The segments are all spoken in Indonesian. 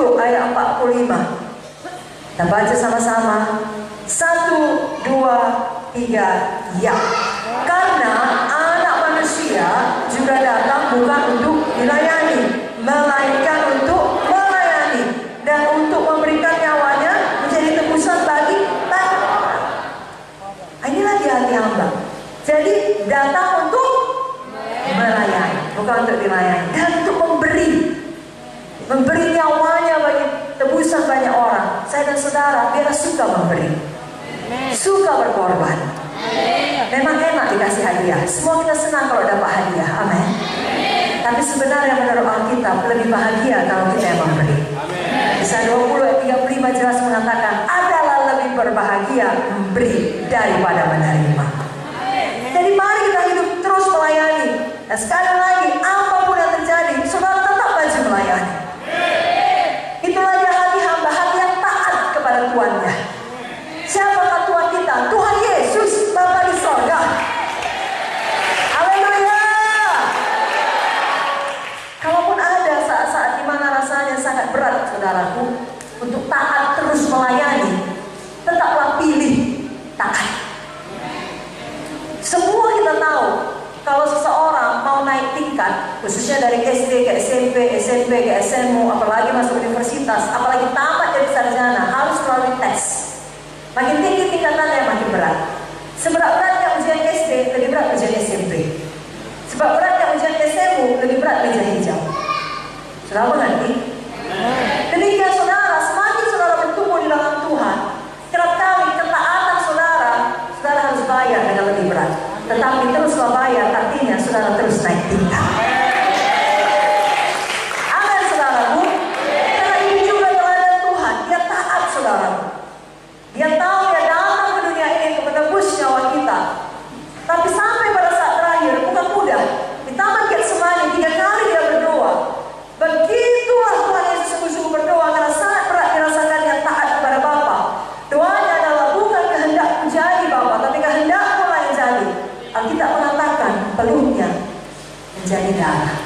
10 ayat 45. Kita baca sama-sama. 1, 2, 3, ya. Karena Anak Manusia juga datang bukan untuk dilayani, melainkan untuk melayani dan untuk memberikan nyawanya menjadi tebusan bagi banyak orang. Inilah di hati hamba. Jadi datang untuk melayani, bukan untuk dilayani, dan untuk memberi nyawanya bagi tebusan banyak orang. Saya dan saudara biar suka memberi, suka berkorban. Memang enak dikasih hadiah. Semua kita senang kalau dapat hadiah. Amin. Tapi sebenarnya menurut Alkitab lebih bahagia kalau kita yang memberi. Kisah 20 ayat 35 jelas mengatakan adalah lebih berbahagia memberi daripada menerima. Jadi mari kita hidup terus melayani. Dan sekali lagi apapun yang terjadi, saudara tetap maju melayani. Itulah dia hati hamba, hati yang taat kepada Tuannya. Siapakah Tuhan kita? Tuhan Yesus, Bapa di sorga. Haleluya. Kalaupun ada saat-saat di mana rasanya sangat berat, saudaraku, untuk taat terus melayani, tetaplah pilih taat. Semua kita tahu, kalau seseorang mau naik tingkat, khususnya dari SD ke SMP, SMP ke SMU, apalagi masuk universitas, apalagi tamat jadi sarjana, harus melalui tes. Makin tinggi tingkatannya makin berat. Seberat-beratnya ujian SD, lebih berat ujian SMP. Seberat-beratnya ujian SMU, lebih berat meja hijau. Saudara mengerti? Demikian saudara, semakin saudara bertumbuh di dalam Tuhan, kerap kali ketaatan saudara harus bayar dengan lebih berat. Tetapi teruslah bayar, artinya saudara terus naik tingkat. Amin saudaraku. Karena ini juga teladan Tuhan. Dia taat saudaraku. Dia tahu dia datang ke dunia ini untuk menebus nyawa kita. Tapi sampai pada saat terakhir bukan mudah. Di Taman Getsemani 3 kali dia berdoa. Begitulah Tuhan Yesus sungguh-sungguh berdoa karena sangat berat dirasakannya taat kepada Bapa. Doanya adalah bukan kehendakku jadi Bapa, tapi kehendakmu lah yang jadi. Alkitab mengatakan peluknya menjadi darah.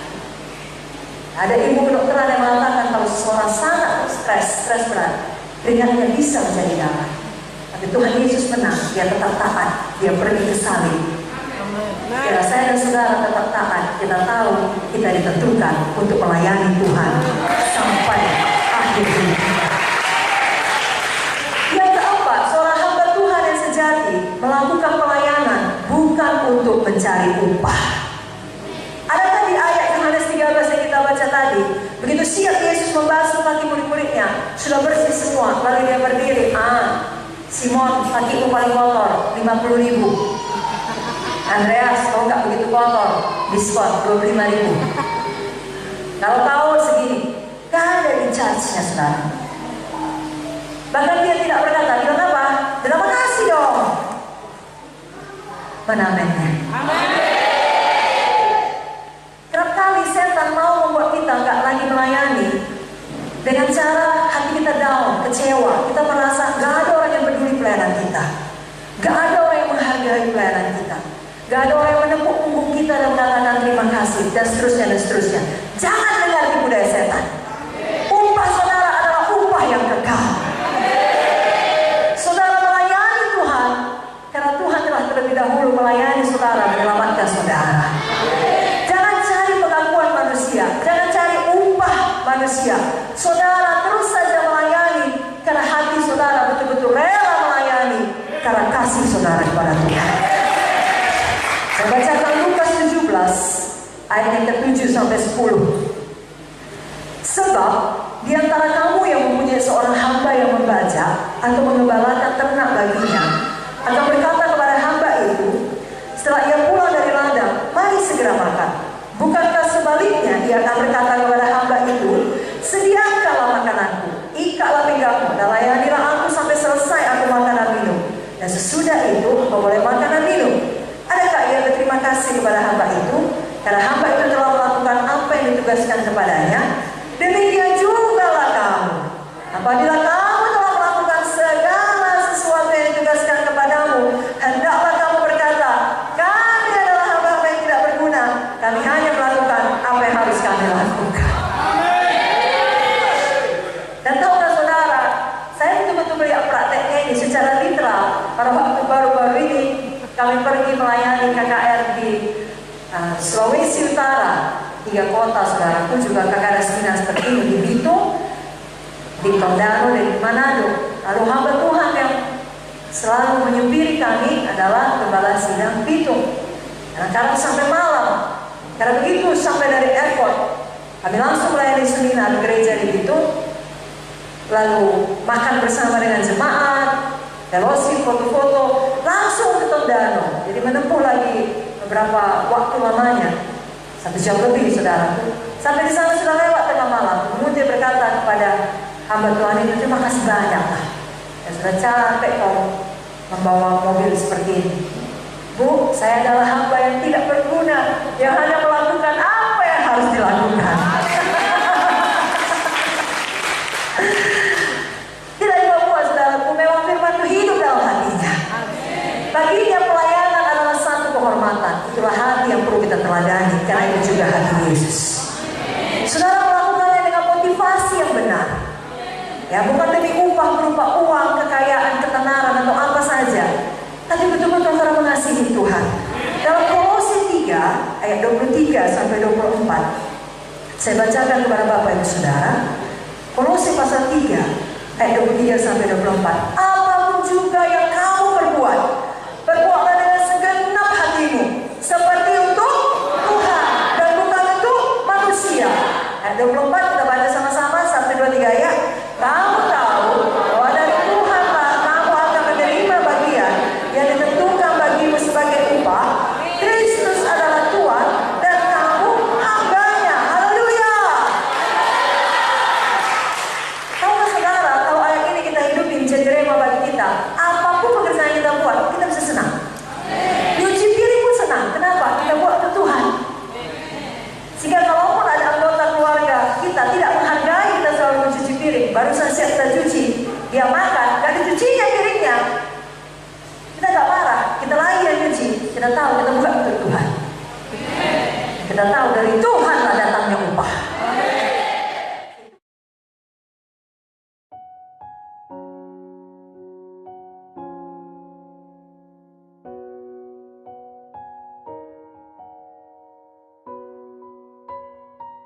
Ada ilmu kedokteran yang mengatakan kalau seseorang sangat stres berat, keringatnya bisa menjadi darah. Tapi Tuhan Yesus menang, dia tetap taat, dia pergi ke salib. Kira saya dan saudara tetap taat, kita tahu kita ditentukan untuk melayani Tuhan sampai akhir hidup. Yang keempat, seorang hamba Tuhan yang sejati melakukan pelayanan bukan untuk mencari upah. Adakah di ayat Yohanes 13 yang kita baca tadi, begitu siap Yesus membasuh kaki murid-muridnya, sudah bersih semua, lalu dia berdiri, Simon, kakimu paling kotor, 50.000. Andreas, kalau nggak begitu kotor, diskon 25.000. Kalau tahu segini, gak ada di charge-nya saudara. Bahkan dia tidak berkata, bilang apa? Terima kasih dong. Mana amennya? Kerap kali setan mau membuat kita nggak lagi melayani dengan cara hati kita down, kecewa. Kita merasa nggak ada orang yang peduli pelayanan kita, nggak ada orang yang menghargai pelayanan kita, nggak ada orang yang menepuk punggung kita dan mengatakan terima kasih dan seterusnya dan seterusnya. Jangan dengar tipu daya setan. Upah saudara adalah upah yang kekal. Saudara melayani Tuhan karena Tuhan telah terlebih dahulu melayani saudara, menyelamatkan saudara. Jangan cari pengakuan manusia, jangan cari upah manusia. Saudara terus saja melayani karena hati saudara betul-betul rela melayani karena kasih saudara kepada Tuhan. Saya bacakan Lukas 17 ayat yang ke-7 sampai 10. Sebab di antara kamu yang mempunyai seorang hamba yang membaca atau mengembalakan ternak baginya akan berkata kepada hamba itu setelah ia pulang dari ladang, mari segera makan. Bukankah sebaliknya dia akan berkata kepada hamba itu, sediakanlah makananku, ikatlah pinggangmu, dan layanilah aku sampai selesai aku makan dan minum. Dan sesudah itu engkau boleh makan dan minum. Adakah ia berterima kasih kepada hamba itu? Karena hamba itu telah melakukan apa yang ditugaskan kepadanya. Demikian jugalah kamu. Apabila kamu telah melakukan segala sesuatu yang ditugaskan kepadamu, hendaklah kamu berkata, kami adalah hamba-hamba yang tidak berguna. Kami hanya melakukan apa yang harus kami lakukan. Kami pergi melayani KKR di Sulawesi Utara, 3 kota saudaraku, juga KKR seminar seperti ini di Bitung, di Tondano, dan di Manado. Lalu hamba Tuhan yang selalu menyupiri kami adalah Gembala Sidang Bitung. Karena sampai malam, karena begitu sampai dari airport, kami langsung melayani seminar gereja di Bitung, lalu makan bersama dengan jemaat, fellowship, foto-foto, langsung ke Tondano. Jadi menempuh lagi beberapa waktu lamanya, 1 jam lebih saudara. Sampai di sana sudah lewat tengah malam. Kemudian dia berkata kepada hamba Tuhan itu, terima kasih banyak lah, ya sudah capek kau membawa mobil seperti ini. Bu, saya adalah hamba yang tidak berguna, yang hanya melakukan apa yang harus dilakukan. Tidak dibawa saudaraku, memang firman itu hidup dalam hatinya. Baginya pelayanan adalah satu kehormatan. Itulah hati yang perlu kita teladani, karena itu juga hati Yesus. Saudara melakukannya dengan motivasi yang benar. Ya, bukan demi upah berupa uang, kekayaan, ketenaran atau apa saja, tapi betul-betul karena mengasihi Tuhan. Dalam Kolose 3 ayat 23 sampai 24, saya bacakan kepada Bapak Ibu Saudara. Kolose pasal 3 ayat 23 sampai 24. Apapun juga yang kamu perbuat, perbuatlah dengan segenap hatimu, seperti untuk Tuhan dan bukan untuk manusia. Ayat 24 kita baca sama-sama, 1, 2, 3 ayat. Kamu tahu bahwa dari Tuhanlah kamu akan menerima bagian yang ditentukan bagimu sebagai upah. Kristus adalah Tuhan dan kamu hambanya. Haleluya. Tahu saudara, kalau ayat ini kita hidupin jadi rema bagi kita, apapun pekerjaan yang kita buat, kita bisa senang. Nyuci piring pun senang. Kenapa? Kita buat untuk Tuhan. Sehingga kalaupun ada anggota keluarga kita tidak menghargai kita selalu mencuci piring, baru saja